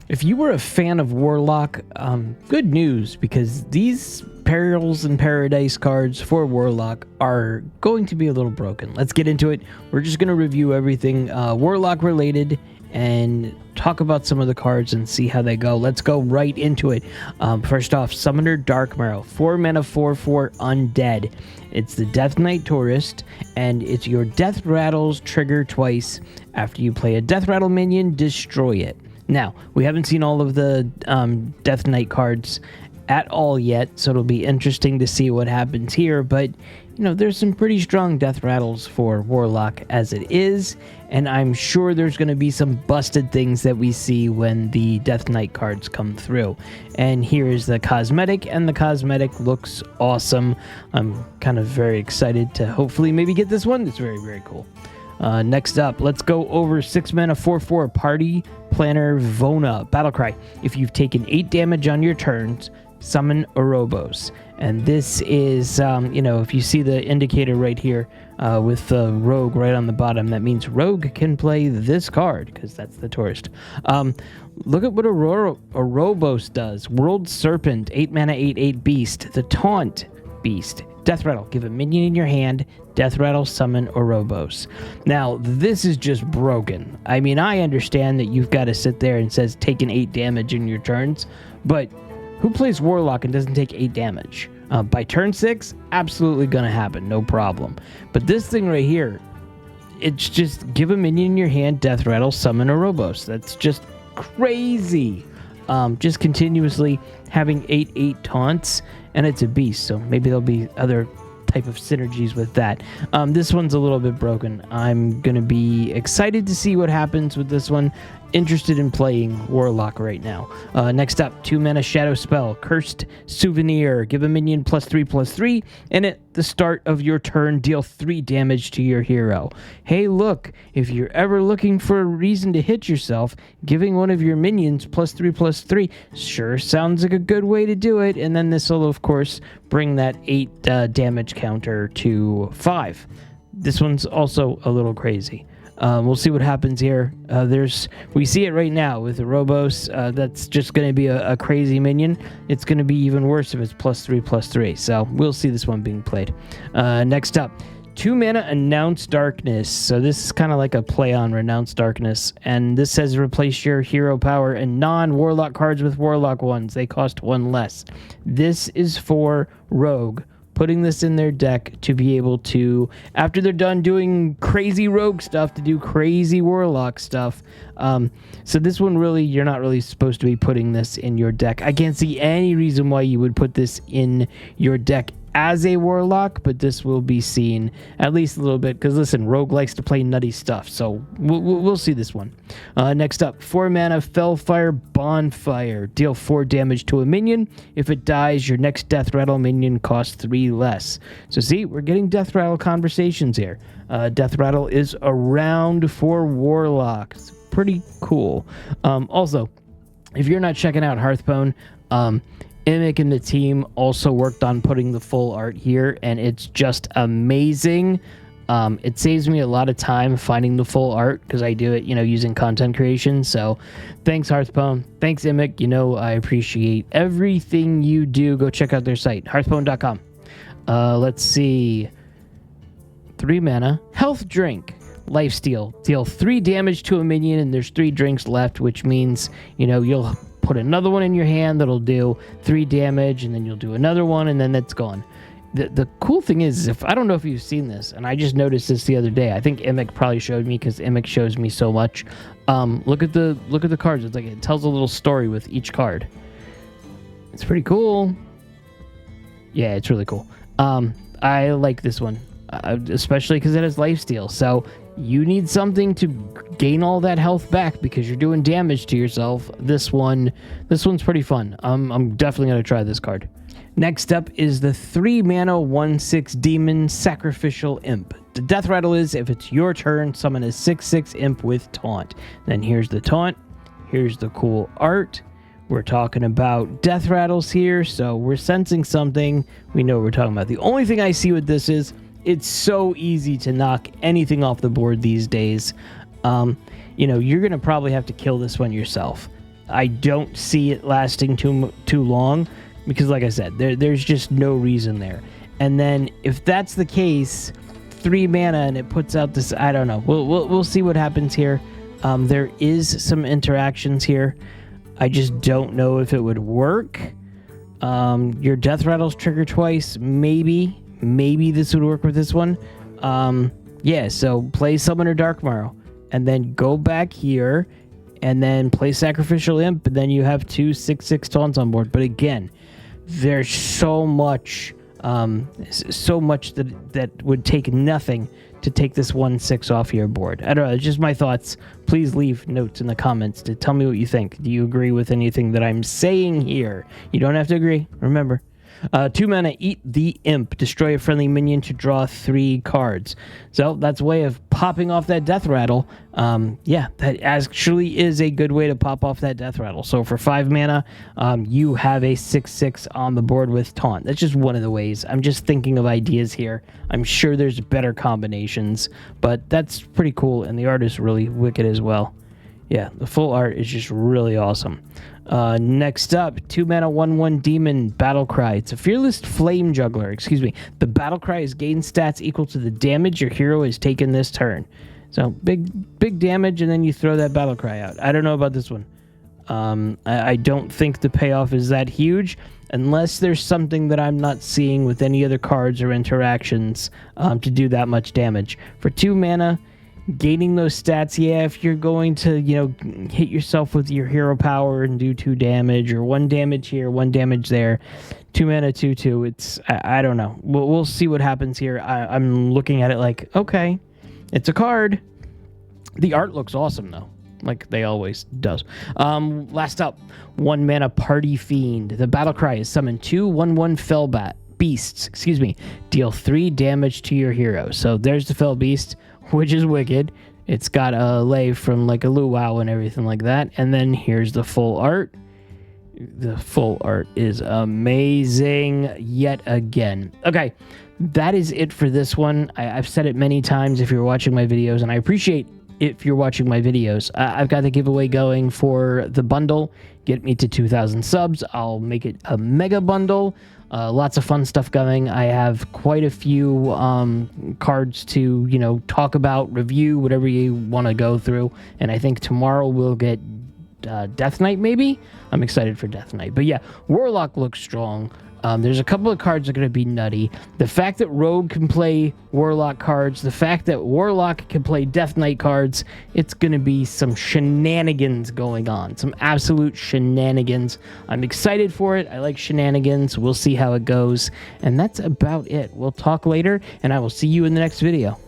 If you were a fan of Warlock, good news, because these Perils and Paradise cards for Warlock are going to be a little broken. Let's get into it. We're just going to review everything Warlock related and talk about some of the cards and see how they go. Let's go right into it. First off, Summoner Dark Marrow, 4 mana 4/4 undead. It's the Death Knight Tourist, and it's your Death Rattles trigger twice. After you play a Death Rattle minion, destroy it. Now, we haven't seen all of the Death Knight cards at all yet, so it'll be interesting to see what happens here, but, you know, there's some pretty strong Death Rattles for Warlock as it is, and I'm sure there's going to be some busted things that we see when the Death Knight cards come through. And here is the cosmetic, and the cosmetic looks awesome. I'm kind of very excited to hopefully maybe get this one. It's very, very cool. Next up, let's go over 6 mana 4/4 Party Planner Vona Battlecry. If you've taken 8 damage on your turns, summon Orobos. And this is, you know, if you see the indicator right here with the Rogue right on the bottom, that means Rogue can play this card because that's the tourist. Look at what Orobos does. World Serpent, 8 mana 8/8 Beast. The Taunt Beast. Death Rattle, give a minion in your hand, Death Rattle, summon Orobos. Now, this is just broken. I mean, I understand that you've got to sit there and says taking 8 damage in your turns, but who plays Warlock and doesn't take 8 damage? By turn 6, absolutely going to happen, no problem. But this thing right here, it's just give a minion in your hand, Death Rattle, summon Orobos. That's just crazy. Just continuously having 8/8 taunts, and it's a beast, so maybe there'll be other type of synergies with that. This one's a little bit broken. I'm going to be excited to see what happens with this one. Interested in playing Warlock right now. Next up, 2 mana Shadow Spell, Cursed Souvenir. Give a minion +3/+3, and at the start of your turn, deal 3 damage to your hero. Hey, look, if you're ever looking for a reason to hit yourself, giving one of your minions +3/+3 sure sounds like a good way to do it. And then this will, of course, bring that 8 damage counter to 5. This one's also a little crazy. We'll see what happens here. We see it right now with the Orobos. That's just going to be a crazy minion. It's going to be even worse if it's +3/+3. So we'll see this one being played. Next up, 2 mana Announce Darkness. So this is kind of like a play on Renounce Darkness. And this says replace your hero power and non-Warlock cards with Warlock ones. They cost 1 less. This is for Rogue, putting this in their deck to be able to, after they're done doing crazy Rogue stuff, to do crazy Warlock stuff. So this one, really, you're not really supposed to be putting this in your deck. I can't see any reason why you would put this in your deck as a Warlock, but this will be seen at least a little bit, because listen, Rogue likes to play nutty stuff, so we'll see this one. Next up, 4 mana Fellfire Bonfire. Deal 4 damage to a minion. If it dies, your next Death Rattle minion costs 3 less. So see, we're getting Death Rattle conversations here. Death Rattle is around for Warlock. It's pretty cool. Also, if you're not checking out Hearthstone, Imic and the team also worked on putting the full art here, and it's just amazing. It saves me a lot of time finding the full art because I do it, you know, using content creation. So thanks, Hearthstone. Thanks, Imic. You know, I appreciate everything you do. Go check out their site, hearthstone.com. Let's see. 3 mana Health Drink. Lifesteal. Deal 3 damage to a minion, and there's 3 drinks left, which means, you know, you'll put another one in your hand that'll do 3 damage, and then you'll do another one, and then that's gone. The cool thing is, I don't know if you've seen this, and I just noticed this the other day. I think Imic probably showed me, because Imic shows me so much. Look at the cards. It's like it tells a little story with each card. It's pretty cool. Yeah, it's really cool. I like this one, especially because it has lifesteal. So you need something to gain all that health back because you're doing damage to yourself. This one's pretty fun. I'm definitely going to try this card. Next up is the 3 mana 1/6 Demon Sacrificial Imp. The Death Rattle is, if it's your turn, summon a 6/6 Imp with Taunt. Then here's the Taunt. Here's the cool art. We're talking about Death Rattles here, so we're sensing something. We know what we're talking about. The only thing I see with this is it's so easy to knock anything off the board these days. You know, you're going to probably have to kill this one yourself. I don't see it lasting too long because, like I said, there's just no reason there. And then if that's the case, 3 mana and it puts out this, I don't know. We'll see what happens here. There is some interactions here. I just don't know if it would work. Your death rattles trigger twice. Maybe this would work with this one. Yeah, so play Summoner Darkmarrow and then go back here and then play Sacrificial Imp, and then you have 2 6/6 taunts on board. But again, there's so much that would take nothing to take this 1/6 off your board. I don't know, it's just my thoughts. Please leave notes in the comments to tell me what you think. Do you agree with anything that I'm saying here? You don't have to agree, remember. 2 mana, Eat the Imp. Destroy a friendly minion to draw 3 cards. So that's a way of popping off that death rattle. Yeah, that actually is a good way to pop off that death rattle. So for 5 mana, you have a 6/6 on the board with taunt. That's just one of the ways. I'm just thinking of ideas here. I'm sure there's better combinations, but that's pretty cool, and the art is really wicked as well. Yeah, the full art is just really awesome. Next up, 2 mana 1/1 demon Battlecry. It's a fearless flame juggler. Excuse me. The Battlecry is gain stats equal to the damage your hero has taken this turn. So big damage, and then you throw that Battlecry out. I don't know about this one. I don't think the payoff is that huge, unless there's something that I'm not seeing with any other cards or interactions to do that much damage. For 2 mana, gaining those stats, yeah, if you're going to, hit yourself with your hero power and do 2 damage, or 1 damage here, 1 damage there, 2 mana, 2/2, it's, I don't know. We'll see what happens here. I'm looking at it like, okay, it's a card. The art looks awesome, though, like they always does. Last up, 1 mana Party Fiend. The Battlecry is summon 2 1/1 Fell Beasts, deal 3 damage to your hero. So there's the Fell Beast, which is wicked. It's got a lay from like a luau and everything like that. And then here's the full art. The full art is amazing yet again. Okay, that is it for this one. I've said it many times if you're watching my videos, and I appreciate if you're watching my videos. I've got the giveaway going for the bundle. Get me to 2,000 subs. I'll make it a mega bundle. Lots of fun stuff going. I have quite a few cards to, talk about, review, whatever you want to go through. And I think tomorrow we'll get Death Knight, maybe? I'm excited for Death Knight. But yeah, Warlock looks strong. There's a couple of cards that are going to be nutty. The fact that Rogue can play Warlock cards, the fact that Warlock can play Death Knight cards, it's going to be some shenanigans going on. Some absolute shenanigans. I'm excited for it. I like shenanigans. We'll see how it goes. And that's about it. We'll talk later, and I will see you in the next video.